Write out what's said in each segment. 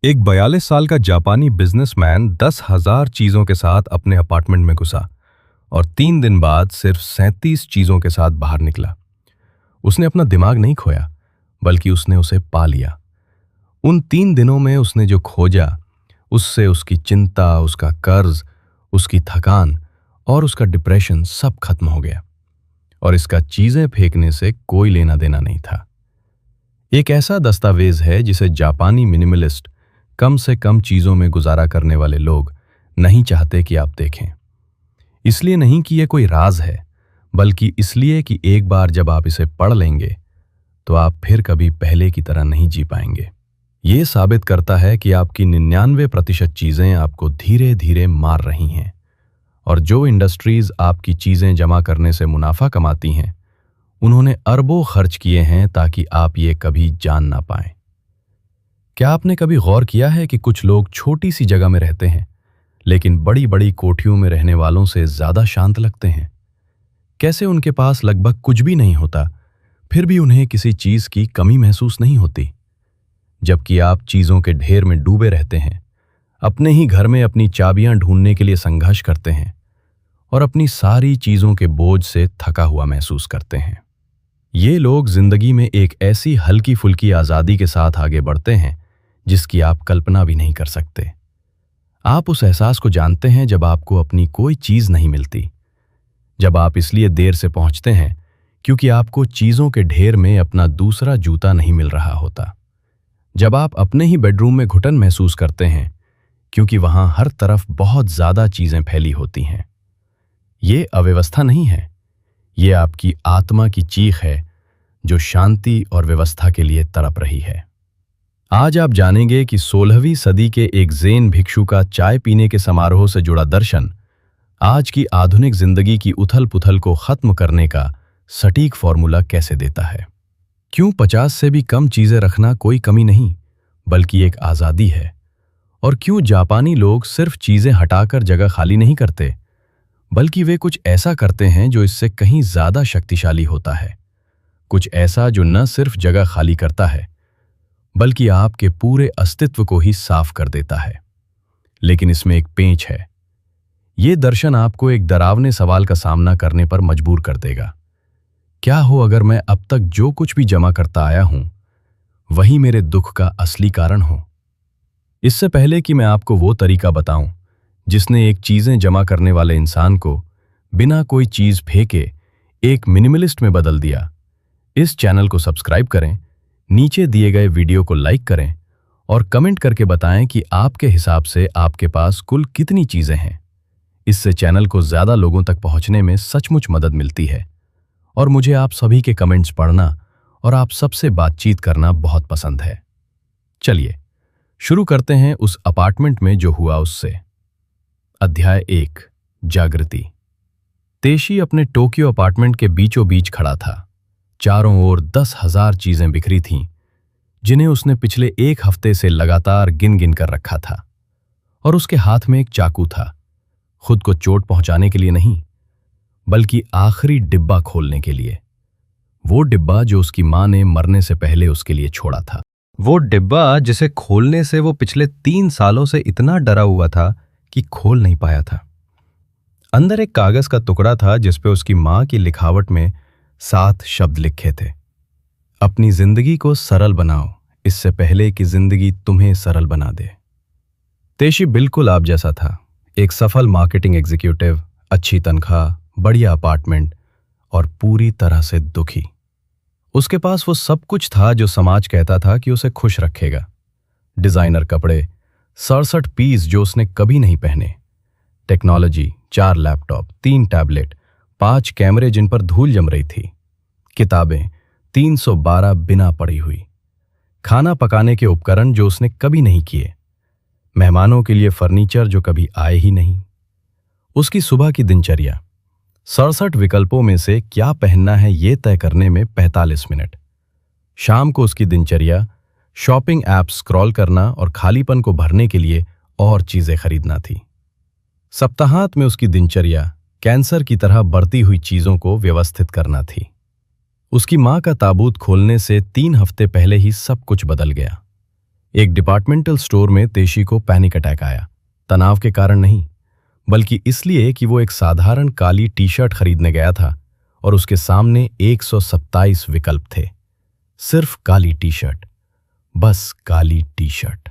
एक 42 साल का जापानी बिजनेसमैन 10,000 चीजों के साथ अपने अपार्टमेंट में घुसा और 3 दिन बाद सिर्फ 37 चीजों के साथ बाहर निकला। उसने अपना दिमाग नहीं खोया, बल्कि उसने उसे पा लिया। उन 3 दिनों में उसने जो खोजा, उससे उसकी चिंता, उसका कर्ज, उसकी थकान और उसका डिप्रेशन सब खत्म हो गया। और इसका चीजें फेंकने से कोई लेना देना नहीं था। एक ऐसा दस्तावेज है जिसे जापानी मिनिमलिस्ट, कम से कम चीजों में गुजारा करने वाले लोग नहीं चाहते कि आप देखें। इसलिए नहीं कि यह कोई राज है, बल्कि इसलिए कि एक बार जब आप इसे पढ़ लेंगे तो आप फिर कभी पहले की तरह नहीं जी पाएंगे। ये साबित करता है कि आपकी 99% चीजें आपको धीरे धीरे मार रही हैं, और जो इंडस्ट्रीज आपकी चीजें जमा करने से मुनाफा कमाती हैं, उन्होंने अरबों खर्च किए हैं ताकि आप ये कभी जान ना पाएं। क्या आपने कभी गौर किया है कि कुछ लोग छोटी सी जगह में रहते हैं, लेकिन बड़ी बड़ी कोठरियों में रहने वालों से ज्यादा शांत लगते हैं? कैसे उनके पास लगभग कुछ भी नहीं होता, फिर भी उन्हें किसी चीज की कमी महसूस नहीं होती? जबकि आप चीजों के ढेर में डूबे रहते हैं, अपने ही घर में अपनी चाबियां ढूंढने के लिए संघर्ष करते हैं और अपनी सारी चीजों के बोझ से थका हुआ महसूस करते हैं। ये लोग जिंदगी में एक ऐसी हल्की फुल्की आजादी के साथ आगे बढ़ते हैं जिसकी आप कल्पना भी नहीं कर सकते। आप उस एहसास को जानते हैं जब आपको अपनी कोई चीज नहीं मिलती, जब आप इसलिए देर से पहुंचते हैं क्योंकि आपको चीजों के ढेर में अपना दूसरा जूता नहीं मिल रहा होता, जब आप अपने ही बेडरूम में घुटन महसूस करते हैं क्योंकि वहां हर तरफ बहुत ज्यादा चीजें फैली होती हैं। ये अव्यवस्था नहीं है, ये आपकी आत्मा की चीख है जो शांति और व्यवस्था के लिए तड़प रही है। आज आप जानेंगे कि 16वीं सदी के एक ज़ेन भिक्षु का चाय पीने के समारोह से जुड़ा दर्शन आज की आधुनिक जिंदगी की उथल पुथल को खत्म करने का सटीक फॉर्मूला कैसे देता है। क्यों 50 से भी कम चीजें रखना कोई कमी नहीं, बल्कि एक आजादी है? और क्यों जापानी लोग सिर्फ चीजें हटाकर जगह खाली नहीं करते, बल्कि वे कुछ ऐसा करते हैं जो इससे कहीं ज्यादा शक्तिशाली होता है, कुछ ऐसा जो न सिर्फ जगह खाली करता है बल्कि आपके पूरे अस्तित्व को ही साफ कर देता है। लेकिन इसमें एक पेंच है। ये दर्शन आपको एक डरावने सवाल का सामना करने पर मजबूर कर देगा। क्या हो अगर मैं अब तक जो कुछ भी जमा करता आया हूं, वही मेरे दुख का असली कारण हो? इससे पहले कि मैं आपको वो तरीका बताऊं जिसने एक चीजें जमा करने वाले इंसान को बिना कोई चीज फेंके एक मिनिमलिस्ट में बदल दिया, इस चैनल को सब्सक्राइब करें, नीचे दिए गए वीडियो को लाइक करें और कमेंट करके बताएं कि आपके हिसाब से आपके पास कुल कितनी चीजें हैं। इससे चैनल को ज्यादा लोगों तक पहुंचने में सचमुच मदद मिलती है, और मुझे आप सभी के कमेंट्स पढ़ना और आप सबसे बातचीत करना बहुत पसंद है। चलिए शुरू करते हैं उस अपार्टमेंट में जो हुआ उससे। अध्याय 1, जागृति। तेशी अपने टोक्यो अपार्टमेंट के बीचों बीच खड़ा था। चारों ओर 10,000 चीजें बिखरी थीं, जिन्हें उसने पिछले 1 हफ्ते से लगातार गिन गिन कर रखा था। और उसके हाथ में एक चाकू था, खुद को चोट पहुंचाने के लिए नहीं, बल्कि आखिरी डिब्बा खोलने के लिए। वो डिब्बा जो उसकी मां ने मरने से पहले उसके लिए छोड़ा था। वो डिब्बा जिसे खोलने से वो पिछले 3 सालों से इतना डरा हुआ था कि खोल नहीं पाया था। अंदर एक कागज का टुकड़ा था जिसपे उसकी मां की लिखावट में 7 शब्द लिखे थे। अपनी जिंदगी को सरल बनाओ, इससे पहले कि जिंदगी तुम्हें सरल बना दे। तेशी बिल्कुल आप जैसा था, एक सफल मार्केटिंग एग्जीक्यूटिव, अच्छी तनख्वाह, बढ़िया अपार्टमेंट और पूरी तरह से दुखी। उसके पास वो सब कुछ था जो समाज कहता था कि उसे खुश रखेगा। डिजाइनर कपड़े, 67 पीस जो उसने कभी नहीं पहने, टेक्नोलॉजी, 4 लैपटॉप, 3 टैबलेट, 5 कैमरे जिन पर धूल जम रही थी, किताबें 312 बिना पढ़ी हुई, खाना पकाने के उपकरण जो उसने कभी नहीं किए, मेहमानों के लिए फर्नीचर जो कभी आए ही नहीं। उसकी सुबह की दिनचर्या 67 विकल्पों में से क्या पहनना है ये तय करने में 45 मिनट। शाम को उसकी दिनचर्या शॉपिंग ऐप स्क्रॉल करना और खालीपन को भरने के लिए और चीजें खरीदना थी। सप्ताहांत में उसकी दिनचर्या कैंसर की तरह बढ़ती हुई चीजों को व्यवस्थित करना थी। उसकी मां का ताबूत खोलने से 3 हफ्ते पहले ही सब कुछ बदल गया। एक डिपार्टमेंटल स्टोर में तेशी को पैनिक अटैक आया। तनाव के कारण नहीं, बल्कि इसलिए कि वो एक साधारण काली टी शर्ट खरीदने गया था और उसके सामने 127 विकल्प थे। सिर्फ काली टी शर्ट, बस काली टी शर्ट।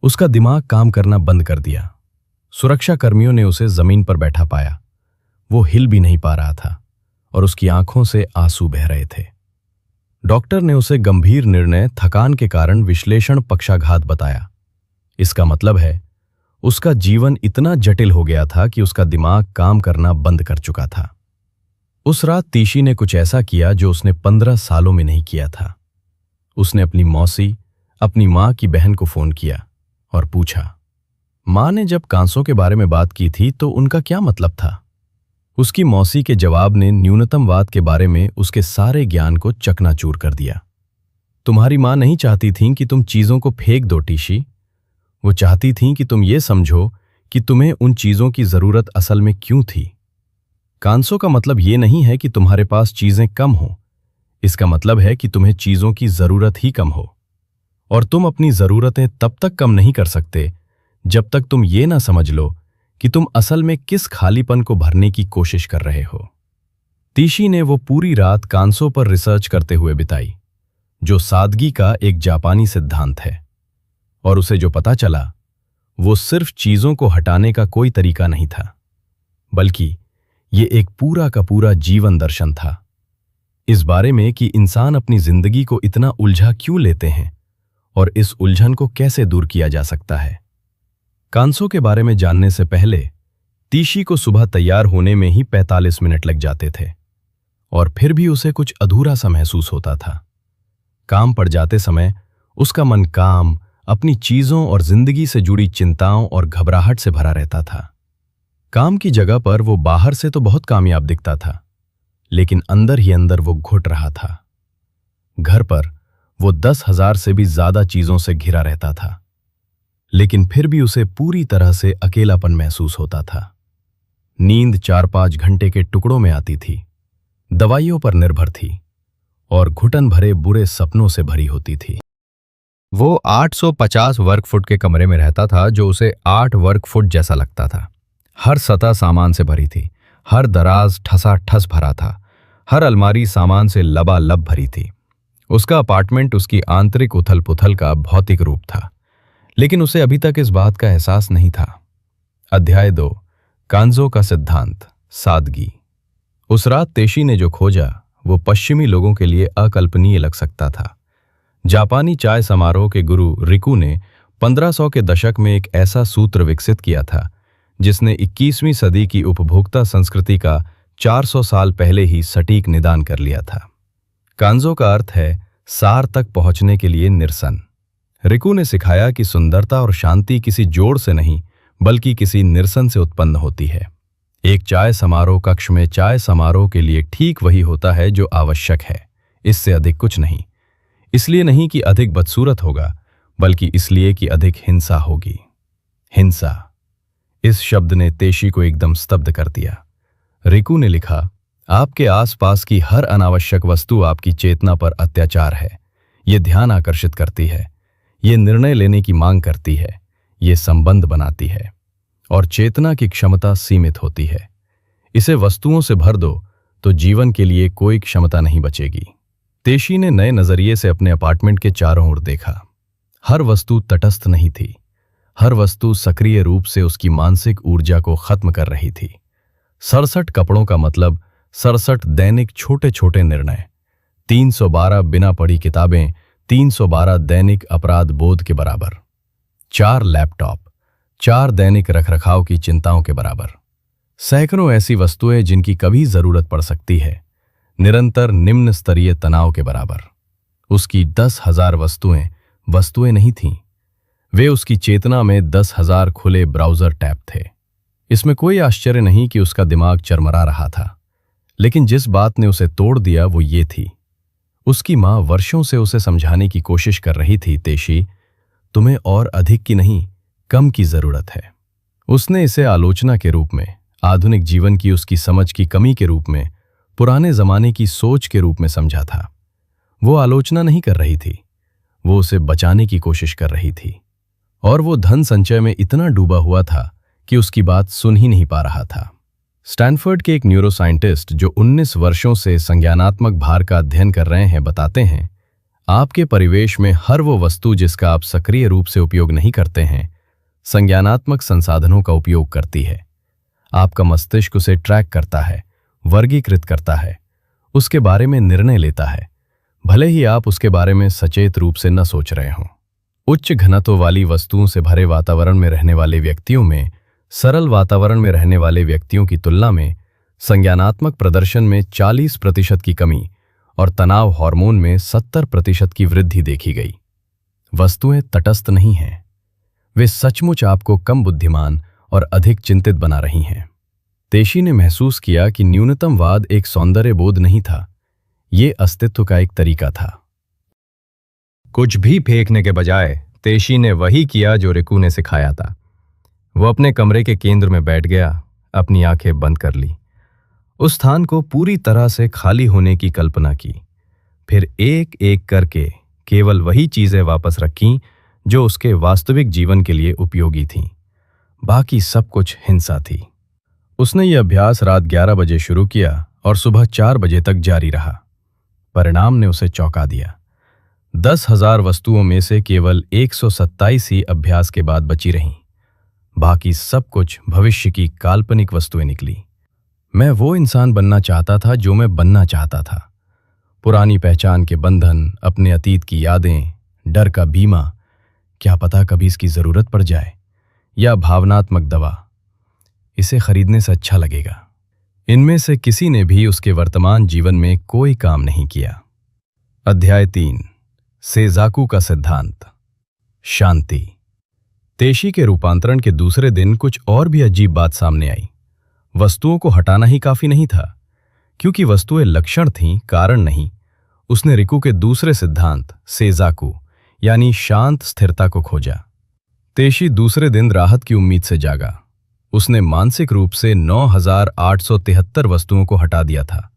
उसका दिमाग काम करना बंद कर दिया। सुरक्षा कर्मियों ने उसे जमीन पर बैठा पाया। वो हिल भी नहीं पा रहा था और उसकी आंखों से आंसू बह रहे थे। डॉक्टर ने उसे गंभीर निर्णय थकान के कारण विश्लेषण पक्षाघात बताया। इसका मतलब है उसका जीवन इतना जटिल हो गया था कि उसका दिमाग काम करना बंद कर चुका था। उस रात तीशी ने कुछ ऐसा किया जो उसने 15 सालों में नहीं किया था। उसने अपनी मौसी, अपनी मां की बहन को फोन किया और पूछा। मां ने जब कांसों के बारे में बात की थी तो उनका क्या मतलब था? उसकी मौसी के जवाब ने न्यूनतमवाद के बारे में उसके सारे ज्ञान को चकनाचूर कर दिया। तुम्हारी मां नहीं चाहती थीं कि तुम चीजों को फेंक दो टीशी। वो चाहती थीं कि तुम ये समझो कि तुम्हें उन चीजों की जरूरत असल में क्यों थी। कांसों का मतलब ये नहीं है कि तुम्हारे पास चीजें कम हो। इसका मतलब है कि तुम्हें चीजों की जरूरत ही कम हो। और तुम अपनी जरूरतें तब तक कम नहीं कर सकते जब तक तुम ये ना समझ लो कि तुम असल में किस खालीपन को भरने की कोशिश कर रहे हो। तीशी ने वो पूरी रात कांसों पर रिसर्च करते हुए बिताई, जो सादगी का एक जापानी सिद्धांत है। और उसे जो पता चला वो सिर्फ चीजों को हटाने का कोई तरीका नहीं था, बल्कि ये एक पूरा का पूरा जीवन दर्शन था। इस बारे में कि इंसान अपनी जिंदगी को इतना उलझा क्यों लेते हैं और इस उलझन को कैसे दूर किया जा सकता है। कांसों के बारे में जानने से पहले तीशी को सुबह तैयार होने में ही 45 मिनट लग जाते थे और फिर भी उसे कुछ अधूरा सा महसूस होता था। काम पर जाते समय उसका मन काम, अपनी चीजों और जिंदगी से जुड़ी चिंताओं और घबराहट से भरा रहता था। काम की जगह पर वो बाहर से तो बहुत कामयाब दिखता था, लेकिन अंदर ही अंदर वो घुट रहा था। घर पर वो 10,000 से भी ज्यादा चीजों से घिरा रहता था, लेकिन फिर भी उसे पूरी तरह से अकेलापन महसूस होता था। नींद 4-5 घंटे के टुकड़ों में आती थी, दवाइयों पर निर्भर थी और घुटन भरे बुरे सपनों से भरी होती थी। वो 850 वर्ग फुट के कमरे में रहता था, जो उसे 8 वर्ग फुट जैसा लगता था। हर सतह सामान से भरी थी, हर दराज ठसाठस भरा था, हर अलमारी सामान से लबालब भरी थी। उसका अपार्टमेंट उसकी आंतरिक उथल पुथल का भौतिक रूप था, लेकिन उसे अभी तक इस बात का एहसास नहीं था। अध्याय 2, कांजो का सिद्धांत, सादगी। उस रात तेशी ने जो खोजा वो पश्चिमी लोगों के लिए अकल्पनीय लग सकता था। जापानी चाय समारोह के गुरु रिकू ने 1500 के दशक में एक ऐसा सूत्र विकसित किया था जिसने 21वीं सदी की उपभोक्ता संस्कृति का 400 साल पहले ही सटीक निदान कर लिया था। कांजो का अर्थ है सार तक पहुंचने के लिए निरसन। रिकू ने सिखाया कि सुंदरता और शांति किसी जोड़ से नहीं, बल्कि किसी निरसन से उत्पन्न होती है। एक चाय समारोह कक्ष में चाय समारोह के लिए ठीक वही होता है जो आवश्यक है, इससे अधिक कुछ नहीं। इसलिए नहीं कि अधिक बदसूरत होगा, बल्कि इसलिए कि अधिक हिंसा होगी। हिंसा, इस शब्द ने तेशी को एकदम स्तब्ध कर दिया। रिकू ने लिखा, आपके आसपास की हर अनावश्यक वस्तु आपकी चेतना पर अत्याचार है। ये ध्यान आकर्षित करती है, ये निर्णय लेने की मांग करती है, ये संबंध बनाती है, और चेतना की क्षमता सीमित होती है। इसे वस्तुओं से भर दो तो जीवन के लिए कोई क्षमता नहीं बचेगी। तेशी ने नए नजरिए से अपने अपार्टमेंट के चारों ओर देखा। हर वस्तु तटस्थ नहीं थी, हर वस्तु सक्रिय रूप से उसकी मानसिक ऊर्जा को खत्म कर रही थी। 67 कपड़ों का मतलब 67 दैनिक छोटे छोटे निर्णय, 312 बिना पढ़ी किताबें, 312 दैनिक अपराध बोध के बराबर, 4 लैपटॉप, 4 दैनिक रखरखाव की चिंताओं के बराबर, सैकड़ों ऐसी वस्तुएं जिनकी कभी जरूरत पड़ सकती है, निरंतर निम्न स्तरीय तनाव के बराबर। उसकी 10,000 वस्तुएं नहीं थीं, वे उसकी चेतना में 10,000 खुले ब्राउजर टैब थे। इसमें कोई आश्चर्य नहीं कि उसका दिमाग चरमरा रहा था, लेकिन जिस बात ने उसे तोड़ दिया वो ये थी। उसकी मां वर्षों से उसे समझाने की कोशिश कर रही थी, तेशी, तुम्हें और अधिक की नहीं, कम की जरूरत है। उसने इसे आलोचना के रूप में, आधुनिक जीवन की उसकी समझ की कमी के रूप में, पुराने जमाने की सोच के रूप में समझा था। वो आलोचना नहीं कर रही थी, वो उसे बचाने की कोशिश कर रही थी और वो धन संचय में इतना डूबा हुआ था कि उसकी बात सुन ही नहीं पा रहा था। स्टैनफोर्ड के एक न्यूरोसाइंटिस्ट जो 19 वर्षों से संज्ञानात्मक भार का अध्ययन कर रहे हैं बताते हैं, आपके परिवेश में हर वो वस्तु जिसका आप सक्रिय रूप से उपयोग नहीं करते हैं संज्ञानात्मक संसाधनों का उपयोग करती है। आपका मस्तिष्क उसे ट्रैक करता है, वर्गीकृत करता है, उसके बारे में निर्णय लेता है, भले ही आप उसके बारे में सचेत रूप से न सोच रहे हों। उच्च घनत्व वाली वस्तुओं से भरे वातावरण में रहने वाले व्यक्तियों में सरल वातावरण में रहने वाले व्यक्तियों की तुलना में संज्ञानात्मक प्रदर्शन में 40% की कमी और तनाव हार्मोन में 70% की वृद्धि देखी गई। वस्तुएं तटस्थ नहीं हैं, वे सचमुच आपको कम बुद्धिमान और अधिक चिंतित बना रही हैं। तेशी ने महसूस किया कि न्यूनतमवाद एक सौंदर्य बोध नहीं था, ये अस्तित्व का एक तरीका था। कुछ भी फेंकने के बजाय तेशी ने वही किया जो रिकू ने सिखाया था। वो अपने कमरे के केंद्र में बैठ गया, अपनी आंखें बंद कर ली, उस स्थान को पूरी तरह से खाली होने की कल्पना की, फिर एक एक करके केवल वही चीजें वापस रखीं जो उसके वास्तविक जीवन के लिए उपयोगी थीं। बाकी सब कुछ हिंसा थी। उसने ये अभ्यास रात 11 बजे शुरू किया और सुबह 4 बजे तक जारी रहा। परिणाम ने उसे चौंका दिया। 10,000 वस्तुओं में से केवल 127 ही अभ्यास के बाद बची रहीं। बाकी सब कुछ भविष्य की काल्पनिक वस्तुएं निकली। मैं वो इंसान बनना चाहता था जो मैं बनना चाहता था। पुरानी पहचान के बंधन, अपने अतीत की यादें, डर का बीमा, क्या पता कभी इसकी जरूरत पड़ जाए, या भावनात्मक दवा, इसे खरीदने से अच्छा लगेगा। इनमें से किसी ने भी उसके वर्तमान जीवन में कोई काम नहीं किया। अध्याय 3, सेजाकू का सिद्धांत। शांति। तेशी के रूपांतरण के दूसरे दिन कुछ और भी अजीब बात सामने आई। वस्तुओं को हटाना ही काफी नहीं था, क्योंकि वस्तुएं लक्षण थीं, कारण नहीं। उसने रिकू के दूसरे सिद्धांत सेजाकू यानी शांत स्थिरता को खोजा। तेशी दूसरे दिन राहत की उम्मीद से जागा। उसने मानसिक रूप से 9,873 वस्तुओं को हटा दिया था,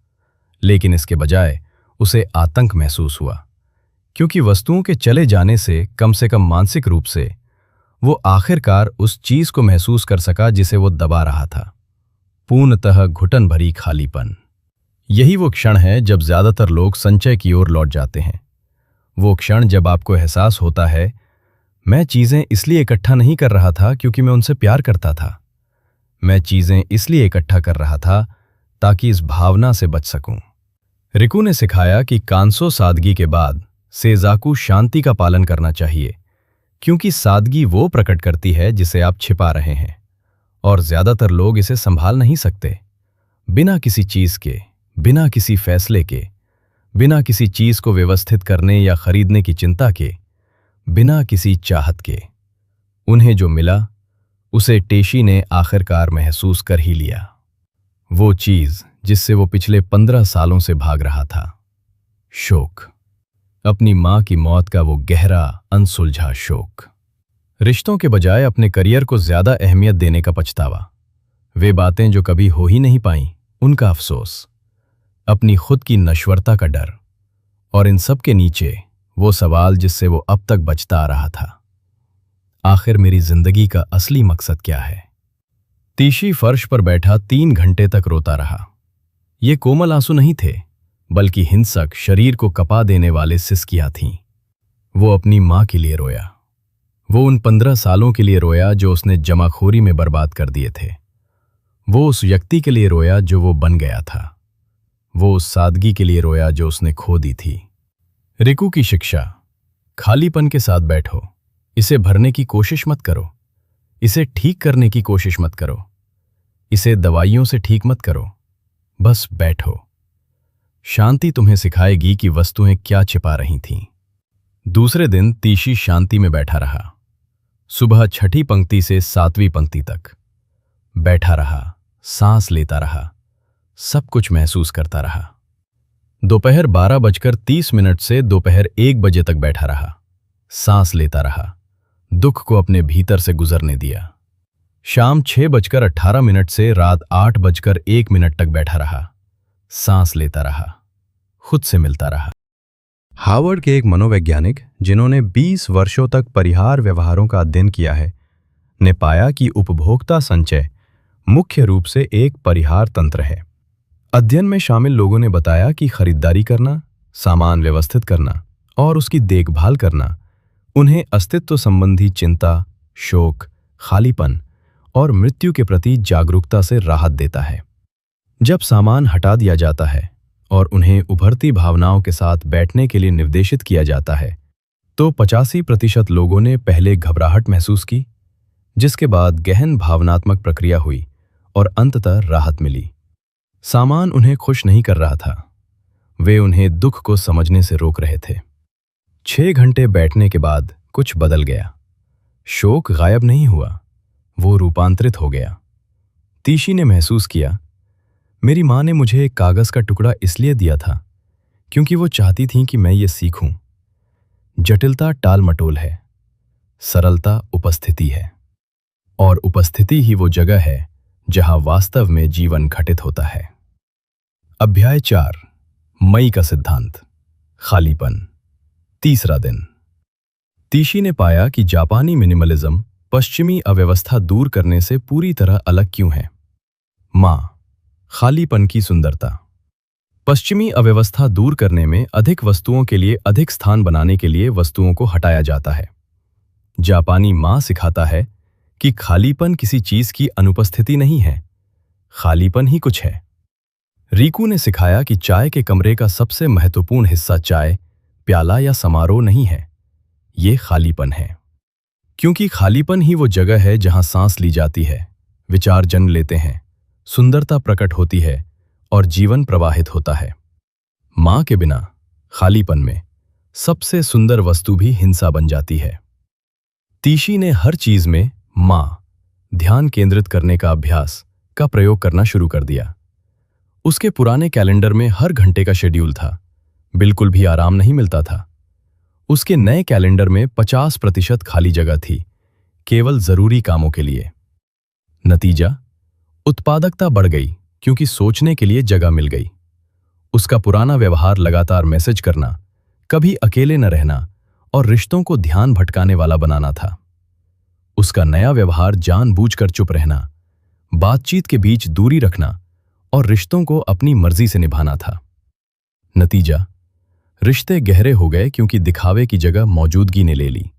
लेकिन इसके बजाय उसे आतंक महसूस हुआ, क्योंकि वस्तुओं के चले जाने से कम मानसिक रूप से वो आखिरकार उस चीज को महसूस कर सका जिसे वो दबा रहा था, पूर्णतः घुटन भरी खालीपन। यही वो क्षण है जब ज्यादातर लोग संचय की ओर लौट जाते हैं। वो क्षण जब आपको एहसास होता है, मैं चीजें इसलिए इकट्ठा नहीं कर रहा था क्योंकि मैं उनसे प्यार करता था, मैं चीजें इसलिए इकट्ठा कर रहा था ताकि इस भावना से बच सकूं। रिकू ने सिखाया कि कांसो सादगी के बाद सेजाकू शांति का पालन करना चाहिए, क्योंकि सादगी वो प्रकट करती है जिसे आप छिपा रहे हैं, और ज्यादातर लोग इसे संभाल नहीं सकते। बिना किसी चीज के, बिना किसी फैसले के, बिना किसी चीज को व्यवस्थित करने या खरीदने की चिंता के, बिना किसी चाहत के, उन्हें जो मिला उसे तेशी ने आखिरकार महसूस कर ही लिया। वो चीज जिससे वो पिछले 15 सालों से भाग रहा था, शोक। अपनी मां की मौत का वो गहरा अनसुलझा शोक। रिश्तों के बजाय अपने करियर को ज्यादा अहमियत देने का पछतावा। वे बातें जो कभी हो ही नहीं पाईं, उनका अफसोस। अपनी खुद की नश्वरता का डर, और इन सब के नीचे वो सवाल जिससे वो अब तक बचता आ रहा था, आखिर मेरी जिंदगी का असली मकसद क्या है। तेशी फर्श पर बैठा 3 घंटे तक रोता रहा। ये कोमल आंसू नहीं थे, बल्कि हिंसक, शरीर को कपा देने वाले सिसकियां थीं। वो अपनी मां के लिए रोया। वो उन 15 सालों के लिए रोया जो उसने जमाखोरी में बर्बाद कर दिए थे। वो उस व्यक्ति के लिए रोया जो वो बन गया था। वो उस सादगी के लिए रोया जो उसने खो दी थी। रिकू की शिक्षा, खालीपन के साथ बैठो, इसे भरने की कोशिश मत करो, इसे ठीक करने की कोशिश मत करो, इसे दवाइयों से ठीक मत करो, बस बैठो। शांति तुम्हें सिखाएगी कि वस्तुएं क्या छिपा रही थीं। दूसरे दिन तेशी शांति में बैठा रहा, सुबह 6ठी पंक्ति से 7वीं पंक्ति तक बैठा रहा, सांस लेता रहा, सब कुछ महसूस करता रहा। दोपहर 12:30 से दोपहर 1 बजे तक बैठा रहा, सांस लेता रहा, दुख को अपने भीतर से गुजरने दिया। शाम 6:18 से रात 8:01 तक बैठा रहा, सांस लेता रहा, खुद से मिलता रहा। हार्वर्ड के एक मनोवैज्ञानिक जिन्होंने 20 वर्षों तक परिहार व्यवहारों का अध्ययन किया है, ने पाया कि उपभोक्ता संचय मुख्य रूप से एक परिहार तंत्र है। अध्ययन में शामिल लोगों ने बताया कि खरीदारी करना, सामान व्यवस्थित करना और उसकी देखभाल करना उन्हें अस्तित्व संबंधी चिंता, शोक, खालीपन और मृत्यु के प्रति जागरूकता से राहत देता है। जब सामान हटा दिया जाता है और उन्हें उभरती भावनाओं के साथ बैठने के लिए निर्देशित किया जाता है, तो 85% लोगों ने पहले घबराहट महसूस की, जिसके बाद गहन भावनात्मक प्रक्रिया हुई और अंततः राहत मिली। सामान उन्हें खुश नहीं कर रहा था, वे उन्हें दुख को समझने से रोक रहे थे। 6 घंटे बैठने के बाद कुछ बदल गया। शोक गायब नहीं हुआ, वो रूपांतरित हो गया। तीशी ने महसूस किया, मेरी माँ ने मुझे एक कागज का टुकड़ा इसलिए दिया था क्योंकि वो चाहती थी कि मैं ये सीखूं। जटिलता टालमटोल है, सरलता उपस्थिति है, और उपस्थिति ही वो जगह है जहां वास्तव में जीवन घटित होता है। अध्याय 4, मई का सिद्धांत, खालीपन। तीसरा दिन। तीशी ने पाया कि जापानी मिनिमलिज्म पश्चिमी अव्यवस्था दूर करने से पूरी तरह अलग क्यों है। माँ, खालीपन की सुंदरता। पश्चिमी अव्यवस्था दूर करने में अधिक वस्तुओं के लिए अधिक स्थान बनाने के लिए वस्तुओं को हटाया जाता है। जापानी माँ सिखाता है कि खालीपन किसी चीज की अनुपस्थिति नहीं है, खालीपन ही कुछ है। रीकू ने सिखाया कि चाय के कमरे का सबसे महत्वपूर्ण हिस्सा चाय, प्याला या समारोह नहीं है, ये खालीपन है। क्योंकि खालीपन ही वो जगह है जहां सांस ली जाती है, विचार जन्म लेते हैं, सुंदरता प्रकट होती है और जीवन प्रवाहित होता है। माँ के बिना खालीपन में सबसे सुंदर वस्तु भी हिंसा बन जाती है। तीशी ने हर चीज में माँ, ध्यान केंद्रित करने का अभ्यास का प्रयोग करना शुरू कर दिया। उसके पुराने कैलेंडर में हर घंटे का शेड्यूल था, बिल्कुल भी आराम नहीं मिलता था। उसके नए कैलेंडर में 50% खाली जगह थी, केवल जरूरी कामों के लिए। नतीजा, उत्पादकता बढ़ गई क्योंकि सोचने के लिए जगह मिल गई। उसका पुराना व्यवहार लगातार मैसेज करना, कभी अकेले न रहना और रिश्तों को ध्यान भटकाने वाला बनाना था। उसका नया व्यवहार जानबूझकर चुप रहना, बातचीत के बीच दूरी रखना और रिश्तों को अपनी मर्जी से निभाना था। नतीजा, रिश्ते गहरे हो गए क्योंकि दिखावे की जगह मौजूदगी ने ले ली।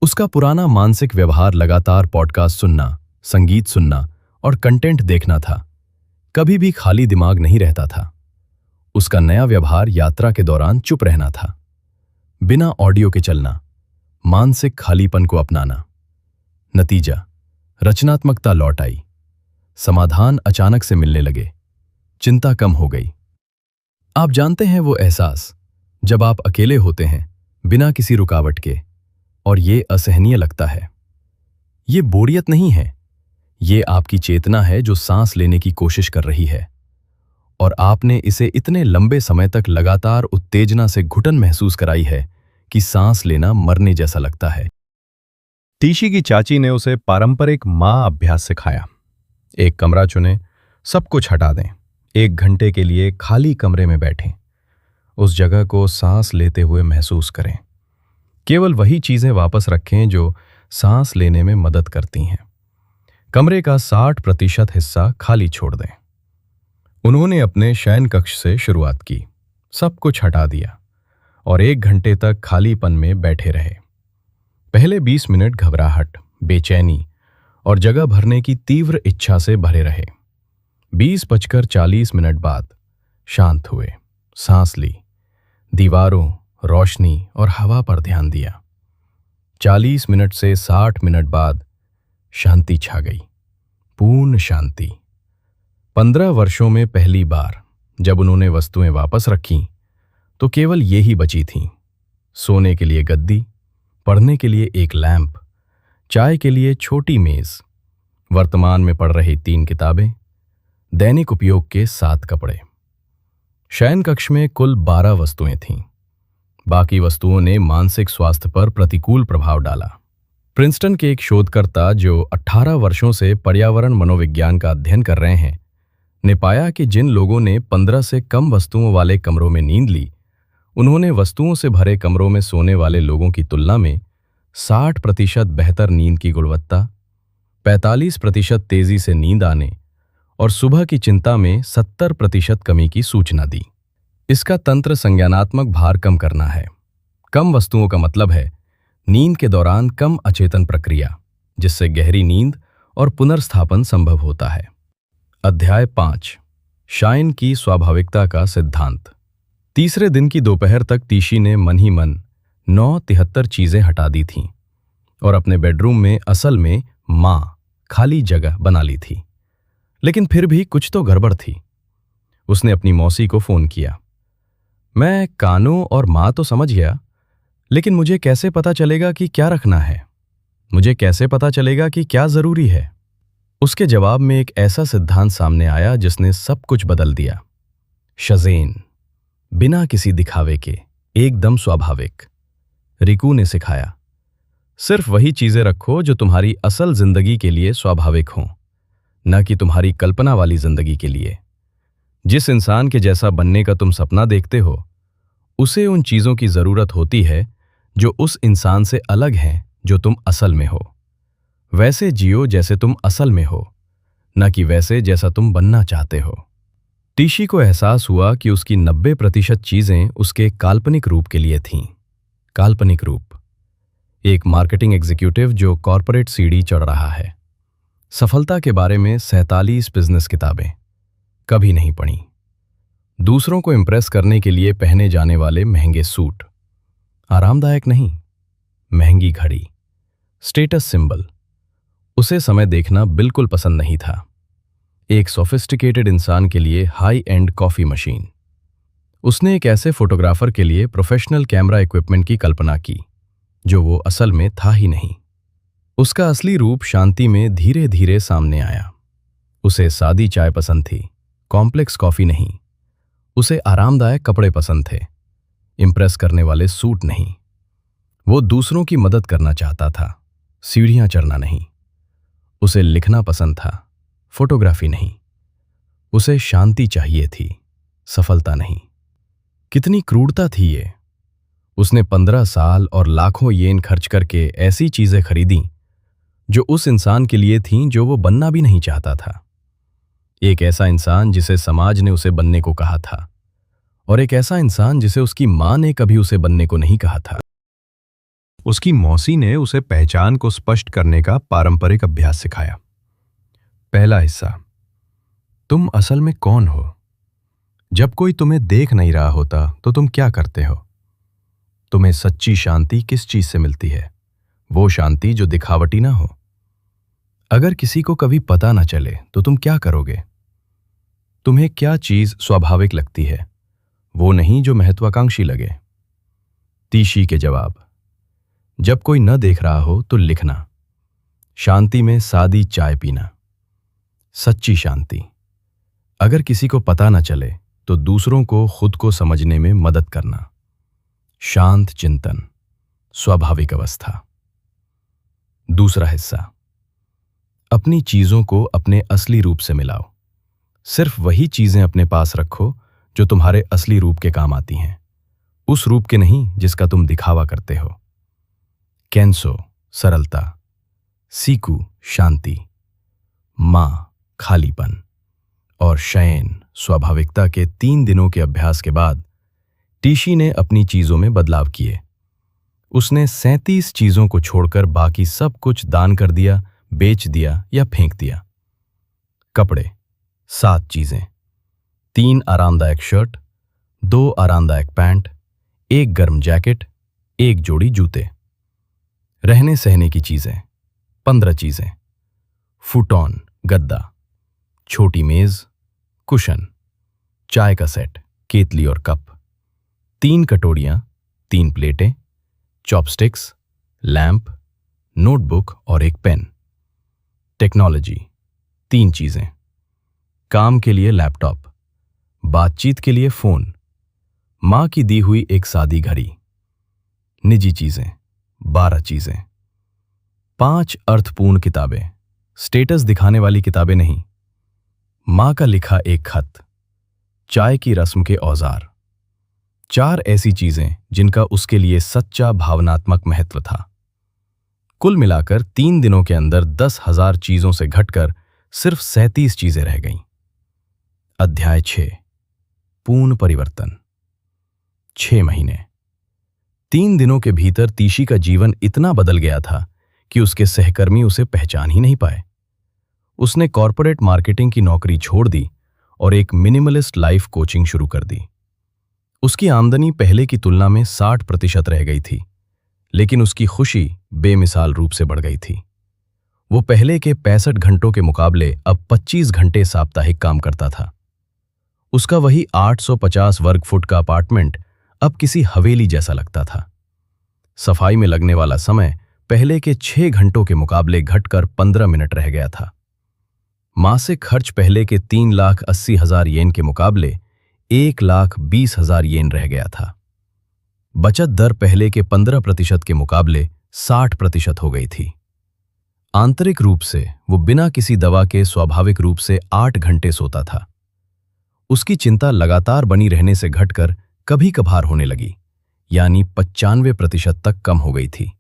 उसका पुराना मानसिक व्यवहार लगातार पॉडकास्ट सुनना, संगीत सुनना और कंटेंट देखना था, कभी भी खाली दिमाग नहीं रहता था। उसका नया व्यवहार यात्रा के दौरान चुप रहना था, बिना ऑडियो के चलना, मानसिक खालीपन को अपनाना। नतीजा, रचनात्मकता लौट आई, समाधान अचानक से मिलने लगे, चिंता कम हो गई। आप जानते हैं वो एहसास जब आप अकेले होते हैं बिना किसी रुकावट के, और ये असहनीय लगता है। ये बोरियत नहीं है, ये आपकी चेतना है जो सांस लेने की कोशिश कर रही है, और आपने इसे इतने लंबे समय तक लगातार उत्तेजना से घुटन महसूस कराई है कि सांस लेना मरने जैसा लगता है। तीशी की चाची ने उसे पारंपरिक माँ अभ्यास सिखाया। एक कमरा चुनें, सब कुछ हटा दें, 1 घंटे के लिए खाली कमरे में बैठें, उस जगह को सांस लेते हुए महसूस करें। केवल वही चीजें वापस रखें जो सांस लेने में मदद करती हैं। कमरे का 60% हिस्सा खाली छोड़ दें। उन्होंने अपने शयन कक्ष से शुरुआत की, सब कुछ हटा दिया और 1 घंटे तक खालीपन में बैठे रहे। पहले 20 मिनट घबराहट, बेचैनी और जगह भरने की तीव्र इच्छा से भरे रहे। 20:40 बाद शांत हुए, सांस ली, दीवारों, रोशनी और हवा पर ध्यान दिया। 40 मिनट से 60 मिनट बाद शांति छा गई, पूर्ण शांति। 15 वर्षों में पहली बार जब उन्होंने वस्तुएं वापस रखीं, तो केवल ये ही बची थीं। सोने के लिए गद्दी, पढ़ने के लिए एक लैंप, चाय के लिए छोटी मेज, वर्तमान में पढ़ रही 3 किताबें, दैनिक उपयोग के 7 कपड़े। शयन कक्ष में कुल 12 वस्तुएं थीं। बाकी वस्तुओं ने मानसिक स्वास्थ्य पर प्रतिकूल प्रभाव डाला। प्रिंसटन के एक शोधकर्ता जो 18 वर्षों से पर्यावरण मनोविज्ञान का अध्ययन कर रहे हैं, ने पाया कि जिन लोगों ने 15 से कम वस्तुओं वाले कमरों में नींद ली, उन्होंने वस्तुओं से भरे कमरों में सोने वाले लोगों की तुलना में 60% बेहतर नींद की गुणवत्ता, 45% तेजी से नींद आने और सुबह की चिंता में 70% कमी की सूचना दी। इसका तंत्र संज्ञानात्मक भार कम करना है। कम वस्तुओं का मतलब है नींद के दौरान कम अचेतन प्रक्रिया, जिससे गहरी नींद और पुनर्स्थापन संभव होता है। अध्याय 5, शाइन की स्वाभाविकता का सिद्धांत। तीसरे दिन की दोपहर तक टीशी ने मन ही मन 973 चीजें हटा दी थीं और अपने बेडरूम में असल में मां खाली जगह बना ली थी। लेकिन फिर भी कुछ तो गड़बड़ थी। उसने अपनी मौसी को फोन किया। मैं कानों और मां तो समझ गया, लेकिन मुझे कैसे पता चलेगा कि क्या रखना है? मुझे कैसे पता चलेगा कि क्या जरूरी है? उसके जवाब में एक ऐसा सिद्धांत सामने आया जिसने सब कुछ बदल दिया। शज़ेन, बिना किसी दिखावे के, एकदम स्वाभाविक। रिकू ने सिखाया, सिर्फ वही चीजें रखो जो तुम्हारी असल जिंदगी के लिए स्वाभाविक हों, न कि तुम्हारी कल्पना वाली जिंदगी के लिए। जिस इंसान के जैसा बनने का तुम सपना देखते हो, उसे उन चीजों की जरूरत होती है जो उस इंसान से अलग हैं जो तुम असल में हो। वैसे जियो जैसे तुम असल में हो, न कि वैसे जैसा तुम बनना चाहते हो। टीशी को एहसास हुआ कि उसकी 90% चीजें उसके काल्पनिक रूप के लिए थीं। काल्पनिक रूप। एक मार्केटिंग एग्जीक्यूटिव जो कॉर्पोरेट सीढ़ी चढ़ रहा है। सफलता के बारे में 47 बिजनेस किताबें, कभी नहीं पढ़ी। दूसरों को इंप्रेस करने के लिए पहने जाने वाले महंगे सूट, आरामदायक नहीं, महंगी घड़ी, स्टेटस सिंबल। उसे समय देखना बिल्कुल पसंद नहीं था। एक सोफिस्टिकेटेड इंसान के लिए हाई एंड कॉफी मशीन। उसने एक ऐसे फोटोग्राफर के लिए प्रोफेशनल कैमरा इक्विपमेंट की कल्पना की जो वो असल में था ही नहीं। उसका असली रूप शांति में धीरे धीरे सामने आया। उसे सादी चाय पसंद थी, कॉम्प्लेक्स कॉफी नहीं। उसे आरामदायक कपड़े पसंद थे, इंप्रेस करने वाले सूट नहीं। वो दूसरों की मदद करना चाहता था, सीढ़ियां चढ़ना नहीं। उसे लिखना पसंद था, फोटोग्राफी नहीं। उसे शांति चाहिए थी, सफलता नहीं। कितनी क्रूरता थी ये। उसने 15 साल और लाखों येन खर्च करके ऐसी चीजें खरीदी जो उस इंसान के लिए थीं जो वो बनना भी नहीं चाहता था। एक ऐसा इंसान जिसे समाज ने उसे बनने को कहा था, और एक ऐसा इंसान जिसे उसकी मां ने कभी उसे बनने को नहीं कहा था। उसकी मौसी ने उसे पहचान को स्पष्ट करने का पारंपरिक अभ्यास सिखाया। पहला हिस्सा, तुम असल में कौन हो? जब कोई तुम्हें देख नहीं रहा होता तो तुम क्या करते हो? तुम्हें सच्ची शांति किस चीज से मिलती है? वो शांति जो दिखावटी ना हो। अगर किसी को कभी पता ना चले तो तुम क्या करोगे? तुम्हें क्या चीज स्वाभाविक लगती है, वो नहीं जो महत्वाकांक्षी लगे। टीशी के जवाब, जब कोई न देख रहा हो तो लिखना, शांति में सादी चाय पीना, सच्ची शांति। अगर किसी को पता न चले तो दूसरों को खुद को समझने में मदद करना, शांत चिंतन, स्वाभाविक अवस्था। दूसरा हिस्सा, अपनी चीजों को अपने असली रूप से मिलाओ। सिर्फ वही चीजें अपने पास रखो जो तुम्हारे असली रूप के काम आती हैं, उस रूप के नहीं जिसका तुम दिखावा करते हो। कैंसो, सरलता, सीकू, शांति, मां, खालीपन और शयन, स्वाभाविकता के 3 दिनों के अभ्यास के बाद टीशी ने अपनी चीजों में बदलाव किए। उसने 37 चीजों को छोड़कर बाकी सब कुछ दान कर दिया, बेच दिया या फेंक दिया। कपड़े 7 चीजें, 3 आरामदायक शर्ट, 2 आरामदायक पैंट, 1 गर्म जैकेट, 1 जोड़ी जूते। रहने सहने की चीजें 15 चीजें, फुटॉन, गद्दा, छोटी मेज, कुशन, चाय का सेट, केतली और कप, 3 कटोरियां, 3 प्लेटें, चॉपस्टिक्स, लैंप, नोटबुक और 1 पेन। टेक्नोलॉजी 3 चीजें, काम के लिए लैपटॉप, बातचीत के लिए फोन, मां की दी हुई एक सादी घड़ी। निजी चीजें 12 चीजें, 5 अर्थपूर्ण किताबें, स्टेटस दिखाने वाली किताबें नहीं, मां का लिखा एक खत, चाय की रस्म के औजार, 4 ऐसी चीजें जिनका उसके लिए सच्चा भावनात्मक महत्व था। कुल मिलाकर 3 दिनों के अंदर 10,000 चीजों से घटकर सिर्फ 37 चीजें रह गईं। अध्याय 6, पूर्ण परिवर्तन। 6 महीने। 3 दिनों के भीतर तीशी का जीवन इतना बदल गया था कि उसके सहकर्मी उसे पहचान ही नहीं पाए। उसने कॉर्पोरेट मार्केटिंग की नौकरी छोड़ दी और एक मिनिमलिस्ट लाइफ कोचिंग शुरू कर दी। उसकी आमदनी पहले की तुलना में 60% रह गई थी, लेकिन उसकी खुशी बेमिसाल रूप से बढ़ गई थी। वो पहले के 65 घंटों के मुकाबले अब 25 घंटे साप्ताहिक काम करता था। उसका वही 850 वर्ग फुट का अपार्टमेंट अब किसी हवेली जैसा लगता था। सफाई में लगने वाला समय पहले के 6 घंटों के मुकाबले घटकर 15 मिनट रह गया था। मासिक खर्च पहले के 3,80,000 येन के मुकाबले 1,20,000 येन रह गया था। बचत दर पहले के 15% के मुकाबले 60% हो गई थी। आंतरिक रूप से वो बिना किसी दवा के स्वाभाविक रूप से 8 घंटे सोता था। उसकी चिंता लगातार बनी रहने से घटकर कभी कभार होने लगी, यानी 95% तक कम हो गई थी।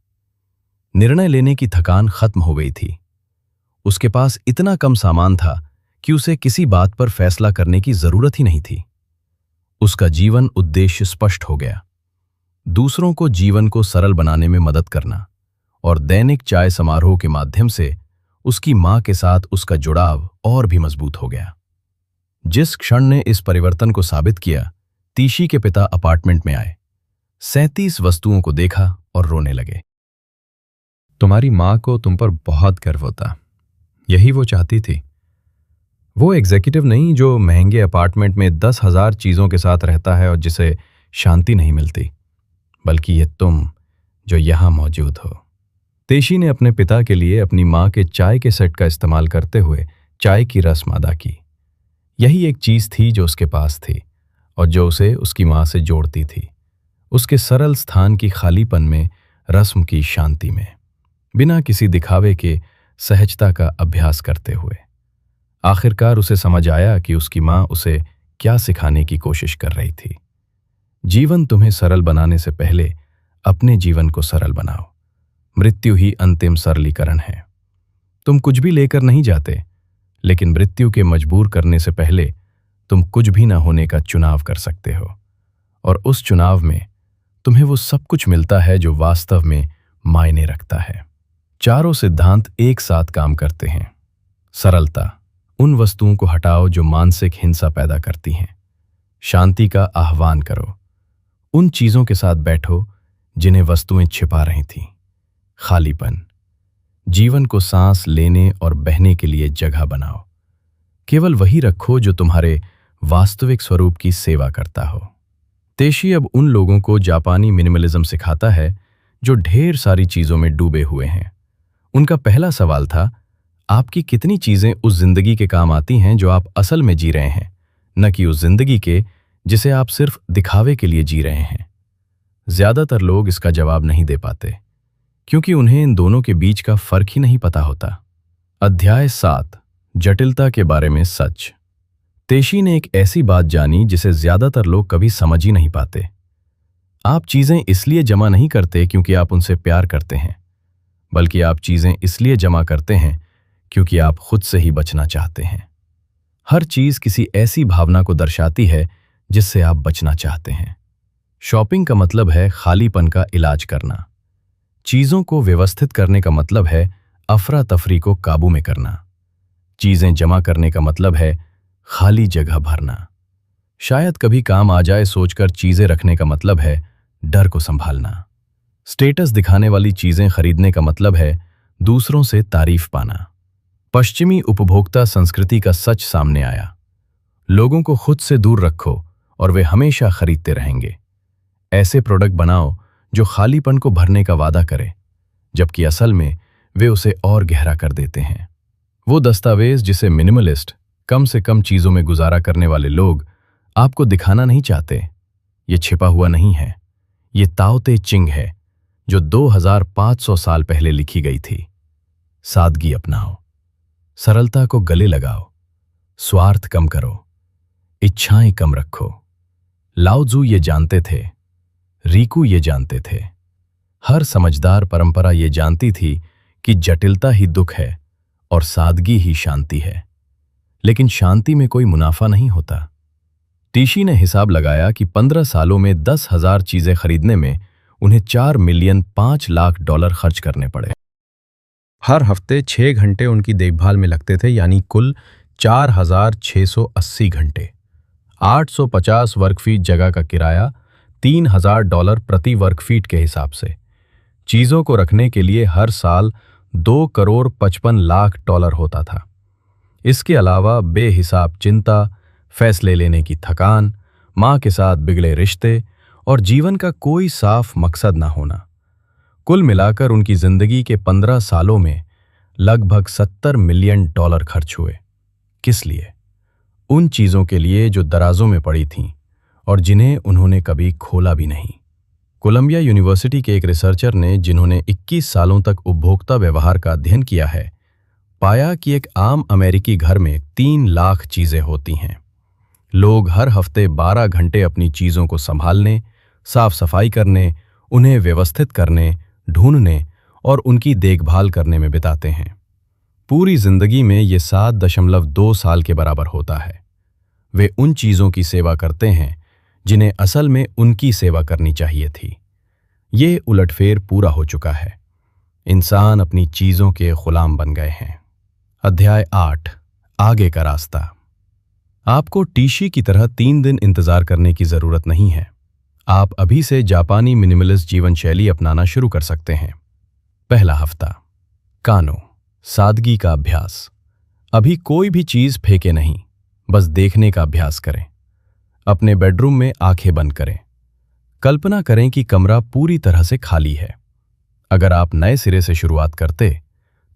निर्णय लेने की थकान खत्म हो गई थी। उसके पास इतना कम सामान था कि उसे किसी बात पर फैसला करने की जरूरत ही नहीं थी। उसका जीवन उद्देश्य स्पष्ट हो गया, दूसरों को जीवन को सरल बनाने में मदद करना, और दैनिक चाय समारोह के माध्यम से उसकी मां के साथ उसका जुड़ाव और भी मजबूत हो गया। जिस क्षण ने इस परिवर्तन को साबित किया, तीशी के पिता अपार्टमेंट में आए, 37 वस्तुओं को देखा और रोने लगे। तुम्हारी माँ को तुम पर बहुत गर्व होता। यही वो चाहती थी। वो एग्जीक्यूटिव नहीं जो महंगे अपार्टमेंट में 10,000 चीज़ों के साथ रहता है और जिसे शांति नहीं मिलती, बल्कि ये तुम जो यहाँ मौजूद हो। तेशी ने अपने पिता के लिए अपनी माँ के चाय के सेट का इस्तेमाल करते हुए चाय की रस्म अदा की। यही एक चीज़ थी जो उसके पास थी और जो उसे उसकी माँ से जोड़ती थी, उसके सरल स्थान की खालीपन में, रस्म की शांति में, बिना किसी दिखावे के सहजता का अभ्यास करते हुए। आखिरकार उसे समझ आया कि उसकी माँ उसे क्या सिखाने की कोशिश कर रही थी। जीवन तुम्हें सरल बनाने से पहले अपने जीवन को सरल बनाओ। मृत्यु ही अंतिम सरलीकरण है। तुम कुछ भी लेकर नहीं जाते, लेकिन मृत्यु के मजबूर करने से पहले तुम कुछ भी न होने का चुनाव कर सकते हो, और उस चुनाव में तुम्हें वो सब कुछ मिलता है जो वास्तव में मायने रखता है। चारों सिद्धांत एक साथ काम करते हैं। सरलता, उन वस्तुओं को हटाओ जो मानसिक हिंसा पैदा करती हैं। शांति का आह्वान करो, उन चीजों के साथ बैठो जिन्हें वस्तुएं छिपा रही थीं। खालीपन, जीवन को सांस लेने और बहने के लिए जगह बनाओ। केवल वही रखो जो तुम्हारे वास्तविक स्वरूप की सेवा करता हो। तेशी अब उन लोगों को जापानी मिनिमलिज्म सिखाता है जो ढेर सारी चीजों में डूबे हुए हैं। उनका पहला सवाल था, आपकी कितनी चीजें उस जिंदगी के काम आती हैं जो आप असल में जी रहे हैं, न कि उस जिंदगी के जिसे आप सिर्फ दिखावे के लिए जी रहे हैं। ज्यादातर लोग इसका जवाब नहीं दे पाते, क्योंकि उन्हें इन दोनों के बीच का फर्क ही नहीं पता होता। अध्याय 7, जटिलता के बारे में सच। तेशी ने एक ऐसी बात जानी जिसे ज्यादातर लोग कभी समझ ही नहीं पाते। आप चीजें इसलिए जमा नहीं करते क्योंकि आप उनसे प्यार करते हैं, बल्कि आप चीजें इसलिए जमा करते हैं क्योंकि आप खुद से ही बचना चाहते हैं। हर चीज किसी ऐसी भावना को दर्शाती है जिससे आप बचना चाहते हैं। शॉपिंग का मतलब है खालीपन का इलाज करना। चीजों को व्यवस्थित करने का मतलब है अफरा तफरी को काबू में करना। चीजें जमा करने का मतलब है खाली जगह भरना। शायद कभी काम आ जाए सोचकर चीजें रखने का मतलब है डर को संभालना। स्टेटस दिखाने वाली चीजें खरीदने का मतलब है दूसरों से तारीफ पाना। पश्चिमी उपभोक्ता संस्कृति का सच सामने आया। लोगों को खुद से दूर रखो और वे हमेशा खरीदते रहेंगे। ऐसे प्रोडक्ट बनाओ जो खालीपन को भरने का वादा करे, जबकि असल में वे उसे और गहरा कर देते हैं। वो दस्तावेज जिसे मिनिमलिस्ट, कम से कम चीजों में गुजारा करने वाले लोग आपको दिखाना नहीं चाहते, ये छिपा हुआ नहीं है। ये ताओ ते चिंग है जो 2500 साल पहले लिखी गई थी। सादगी अपनाओ, सरलता को गले लगाओ, स्वार्थ कम करो, इच्छाएं कम रखो, लाओ त्सु ये जानते थे, रीकू ये जानते थे, हर समझदार परंपरा ये जानती थी कि जटिलता ही दुख है और सादगी ही शांति है। लेकिन शांति में कोई मुनाफा नहीं होता। टीशी ने हिसाब लगाया कि 15 सालों में 10,000 चीजें खरीदने में उन्हें $4,05,00,000 खर्च करने पड़े। हर हफ्ते 6 घंटे उनकी देखभाल में लगते थे, यानी कुल 4,680 घंटे। 850 वर्ग फीट जगह का किराया $3,000 प्रति वर्ग फीट के हिसाब से। चीजों को रखने के लिए हर साल $2,55,00,000 होता था। इसके अलावा बेहिसाब चिंता, फैसले लेने की थकान, मां के साथ बिगड़े रिश्ते और जीवन का कोई साफ मकसद ना होना। कुल मिलाकर उनकी जिंदगी के 15 सालों में लगभग $70 मिलियन खर्च हुए। किस लिए? उन चीजों के लिए जो दराजों में पड़ी थीं और जिन्हें उन्होंने कभी खोला भी नहीं। कोलंबिया यूनिवर्सिटी के एक रिसर्चर ने, जिन्होंने 21 सालों तक उपभोक्ता व्यवहार का अध्ययन किया है, पाया कि एक आम अमेरिकी घर में 3 लाख चीजें होती हैं। लोग हर हफ्ते 12 घंटे अपनी चीजों को संभालने, साफ सफाई करने, उन्हें व्यवस्थित करने, ढूंढने और उनकी देखभाल करने में बिताते हैं। पूरी जिंदगी में ये 7.2 साल के बराबर होता है। वे उन चीजों की सेवा करते हैं जिन्हें असल में उनकी सेवा करनी चाहिए थी। ये उलटफेर पूरा हो चुका है। इंसान अपनी चीजों के गुलाम बन गए हैं। अध्याय 8, आगे का रास्ता। आपको टीशी की तरह 3 दिन इंतजार करने की जरूरत नहीं है। आप अभी से जापानी मिनिमलिस्ट जीवन शैली अपनाना शुरू कर सकते हैं। पहला हफ्ता, कानो, सादगी का अभ्यास। अभी कोई भी चीज फेंके नहीं, बस देखने का अभ्यास करें। अपने बेडरूम में आंखें बंद करें। कल्पना करें कि कमरा पूरी तरह से खाली है। अगर आप नए सिरे से शुरुआत करते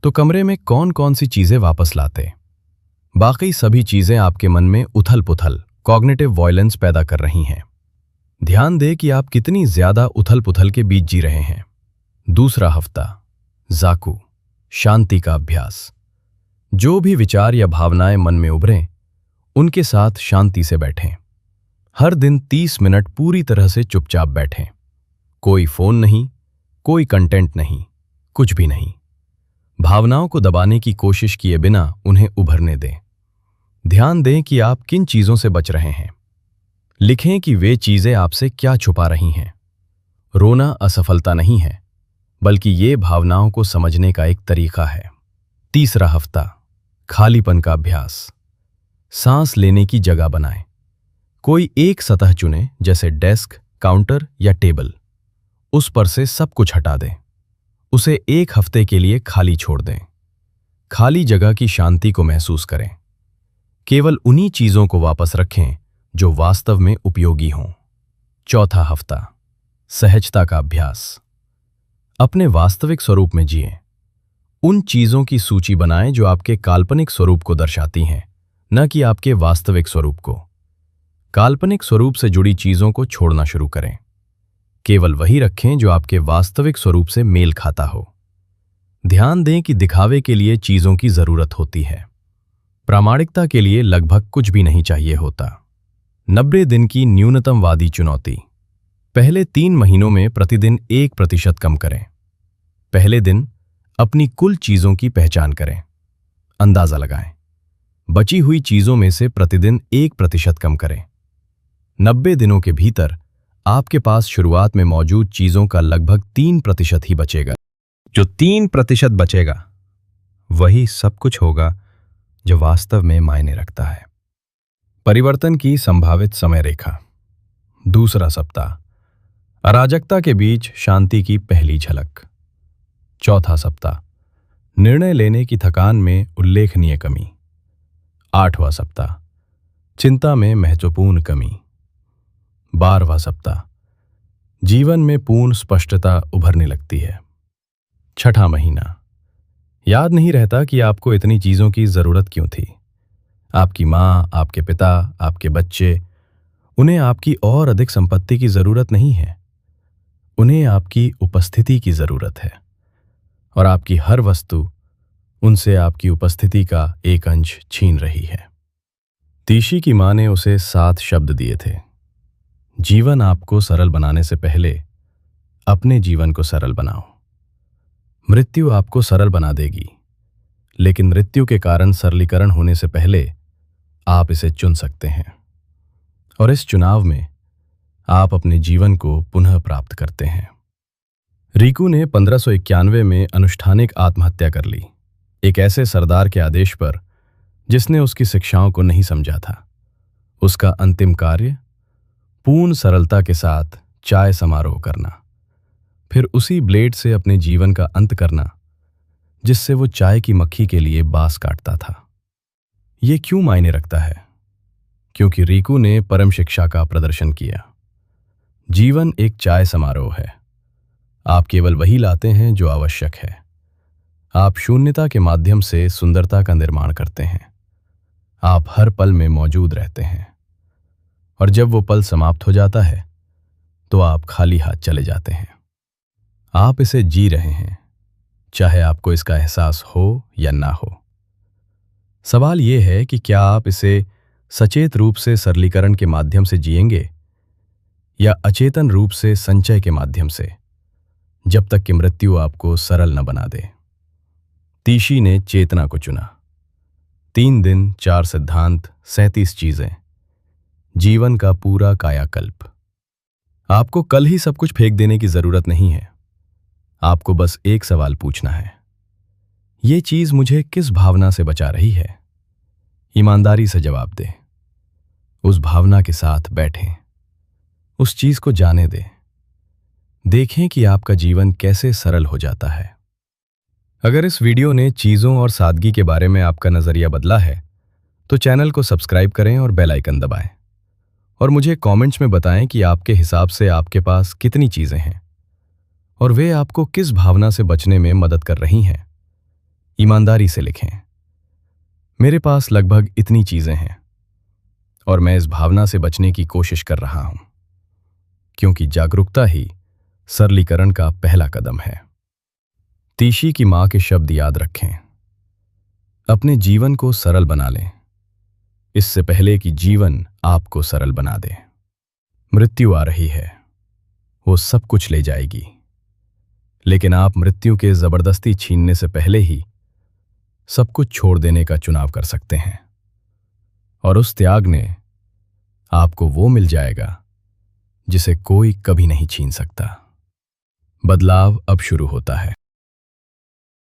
तो कमरे में कौन कौन सी चीजें वापस लाते? बाकी सभी चीजें आपके मन में उथल-पुथल, कॉग्निटिव वॉयलेंस पैदा कर रही हैं। ध्यान दें कि आप कितनी ज्यादा उथल-पुथल के बीच जी रहे हैं। दूसरा हफ्ता, जाकू, शांति का अभ्यास। जो भी विचार या भावनाएं मन में उभरें, उनके साथ शांति से बैठें। हर दिन 30 मिनट पूरी तरह से चुपचाप बैठें। कोई फोन नहीं, कोई कंटेंट नहीं, कुछ भी नहीं। भावनाओं को दबाने की कोशिश किए बिना उन्हें उभरने दें। ध्यान दें कि आप किन चीजों से बच रहे हैं। लिखें कि वे चीजें आपसे क्या छुपा रही हैं। रोना असफलता नहीं है, बल्कि ये भावनाओं को समझने का एक तरीका है। तीसरा हफ्ता, खालीपन का अभ्यास। सांस लेने की जगह बनाएं। कोई एक सतह चुनें, जैसे डेस्क, काउंटर या टेबल। उस पर से सब कुछ हटा दें। उसे 1 हफ्ते के लिए खाली छोड़ दें। खाली जगह की शांति को महसूस करें। केवल उन्हीं चीजों को वापस रखें जो वास्तव में उपयोगी हों। चौथा हफ्ता, सहजता का अभ्यास। अपने वास्तविक स्वरूप में जिएं। उन चीजों की सूची बनाएं जो आपके काल्पनिक स्वरूप को दर्शाती हैं, न कि आपके वास्तविक स्वरूप को। काल्पनिक स्वरूप से जुड़ी चीजों को छोड़ना शुरू करें। केवल वही रखें जो आपके वास्तविक स्वरूप से मेल खाता हो। ध्यान दें कि दिखावे के लिए चीजों की जरूरत होती है। प्रामाणिकता के लिए लगभग कुछ भी नहीं चाहिए होता। 90 दिन की न्यूनतमवादी चुनौती। पहले 3 महीनों में प्रतिदिन 1% कम करें। पहले दिन अपनी कुल चीजों की पहचान करें। अंदाजा लगाएं। बची हुई चीजों में से प्रतिदिन 1% कम करें। 90 दिनों के भीतर आपके पास शुरुआत में मौजूद चीजों का लगभग 3% ही बचेगा। जो 3% बचेगा, वही सब कुछ होगा जो वास्तव में मायने रखता है। परिवर्तन की संभावित समय रेखा। दूसरा सप्ताह, अराजकता के बीच शांति की पहली झलक। चौथा सप्ताह, निर्णय लेने की थकान में उल्लेखनीय कमी। 8वां सप्ताह, चिंता में महत्वपूर्ण कमी। 12वां सप्ताह, जीवन में पूर्ण स्पष्टता उभरने लगती है। 6ठा महीना, याद नहीं रहता कि आपको इतनी चीजों की जरूरत क्यों थी। आपकी माँ, आपके पिता, आपके बच्चे, उन्हें आपकी और अधिक संपत्ति की जरूरत नहीं है। उन्हें आपकी उपस्थिति की जरूरत है, और आपकी हर वस्तु उनसे आपकी उपस्थिति का एक अंश छीन रही है। तीशी की माँ ने उसे 7 शब्द दिए थे, जीवन आपको सरल बनाने से पहले अपने जीवन को सरल बनाओ। मृत्यु आपको सरल बना देगी, लेकिन मृत्यु के कारण सरलीकरण होने से पहले आप इसे चुन सकते हैं। और इस चुनाव में आप अपने जीवन को पुनः प्राप्त करते हैं। रीकू ने 1591 में अनुष्ठानिक आत्महत्या कर ली, एक ऐसे सरदार के आदेश पर जिसने उसकी शिक्षाओं को नहीं समझा था। उसका अंतिम कार्य पूर्ण सरलता के साथ चाय समारोह करना, फिर उसी ब्लेड से अपने जीवन का अंत करना जिससे वो चाय की मक्खी के लिए बांस काटता था। ये क्यों मायने रखता है? क्योंकि रीकू ने परम शिक्षा का प्रदर्शन किया। जीवन एक चाय समारोह है। आप केवल वही लाते हैं जो आवश्यक है। आप शून्यता के माध्यम से सुंदरता का निर्माण करते हैं। आप हर पल में मौजूद रहते हैं, और जब वो पल समाप्त हो जाता है तो आप खाली हाथ चले जाते हैं। आप इसे जी रहे हैं, चाहे आपको इसका एहसास हो या ना हो। सवाल यह है कि क्या आप इसे सचेत रूप से सरलीकरण के माध्यम से जिएंगे या अचेतन रूप से संचय के माध्यम से, जब तक कि मृत्यु आपको सरल न बना दे। तीशी ने चेतना को चुना। 3 दिन, 4 सिद्धांत, 37 चीजें, जीवन का पूरा कायाकल्प। आपको कल ही सब कुछ फेंक देने की जरूरत नहीं है। आपको बस एक सवाल पूछना है, ये चीज मुझे किस भावना से बचा रही है? ईमानदारी से जवाब दें। उस भावना के साथ बैठें, उस चीज को जाने दें। देखें कि आपका जीवन कैसे सरल हो जाता है। अगर इस वीडियो ने चीजों और सादगी के बारे में आपका नजरिया बदला है तो चैनल को सब्सक्राइब करें और बेल आइकन दबाएं। और मुझे कमेंट्स में बताएं कि आपके हिसाब से आपके पास कितनी चीजें हैं और वे आपको किस भावना से बचने में मदद कर रही हैं। ईमानदारी से लिखें, मेरे पास लगभग इतनी चीजें हैं और मैं इस भावना से बचने की कोशिश कर रहा हूं, क्योंकि जागरूकता ही सरलीकरण का पहला कदम है। तीशी की मां के शब्द याद रखें, अपने जीवन को सरल बना लें, इससे पहले कि जीवन आपको सरल बना दे। मृत्यु आ रही है, वो सब कुछ ले जाएगी, लेकिन आप मृत्यु के जबरदस्ती छीनने से पहले ही सब कुछ छोड़ देने का चुनाव कर सकते हैं। और उस त्याग ने आपको वो मिल जाएगा जिसे कोई कभी नहीं छीन सकता। बदलाव अब शुरू होता है।